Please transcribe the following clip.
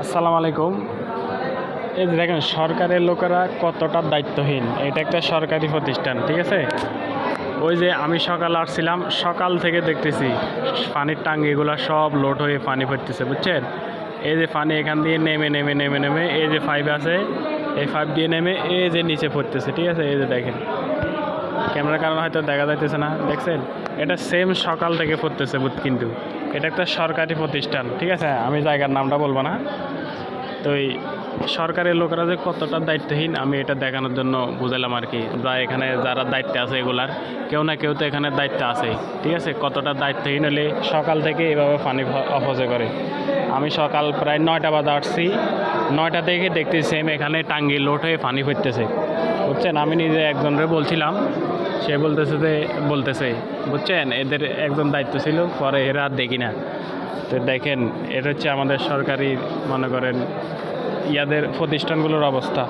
আসসালামু আলাইকুম। এই যে দেখেন সরকারের লোকেরা কতটা দায়িত্বহীন। এটা একটা সরকারি প্রতিষ্ঠান, ঠিক আছে। ওই যে আমি সকালে আসছিলাম, সকাল থেকে দেখতেছি পানির টাঙ্কিগুলো সব লোড হয়ে পানি পড়তেছে, বুঝছেন। এই যে পানি এখান দিয়ে নেমে নেমে নেমে নেমে এই যে পাইপ আছে, এই পাইপ দিয়ে নেমে এই যে নিচে পড়তেছে, ঠিক আছে। এই যে দেখেন, ক্যামেরার কারণে হয়তো দেখা যাইতেছে না, দেখছেন। এটা সেম সকাল থেকে পড়তেছে, কিন্তু এটা একটা সরকারি প্রতিষ্ঠান, ঠিক আছে। আমি জায়গার নামটা বলবো না। তো এই সরকারের লোকেরা যে কতটা দায়িত্বহীন আমি এটা দেখানোর জন্য বুঝালাম আর কি। যা এখানে যারা দায়িত্বে আছে এগুলার কেউ না কেউ তো এখানে দায়িত্ব আছে, ঠিক আছে। কতটা দায়িত্বহীন হলে সকাল থেকে এভাবে পানি অপচয় করে। আমি সকাল প্রায় 9টা বাজে আসছি, 9টা থেকে দেখতেছি সেম এখানে টাঙ্গি লোড হয়ে পানি পড়তেছে, বুঝছেন। আমি নিজে একজনরে বলছিলাম, সে বলতেছে বুঝছেন, এদের একজন দায়িত্ব ছিল, পরে এরা আর দেখি না। তো দেখেন, এটা হচ্ছে আমাদের সরকারি মনে করেন ইয়াদের প্রতিষ্ঠানগুলোর অবস্থা।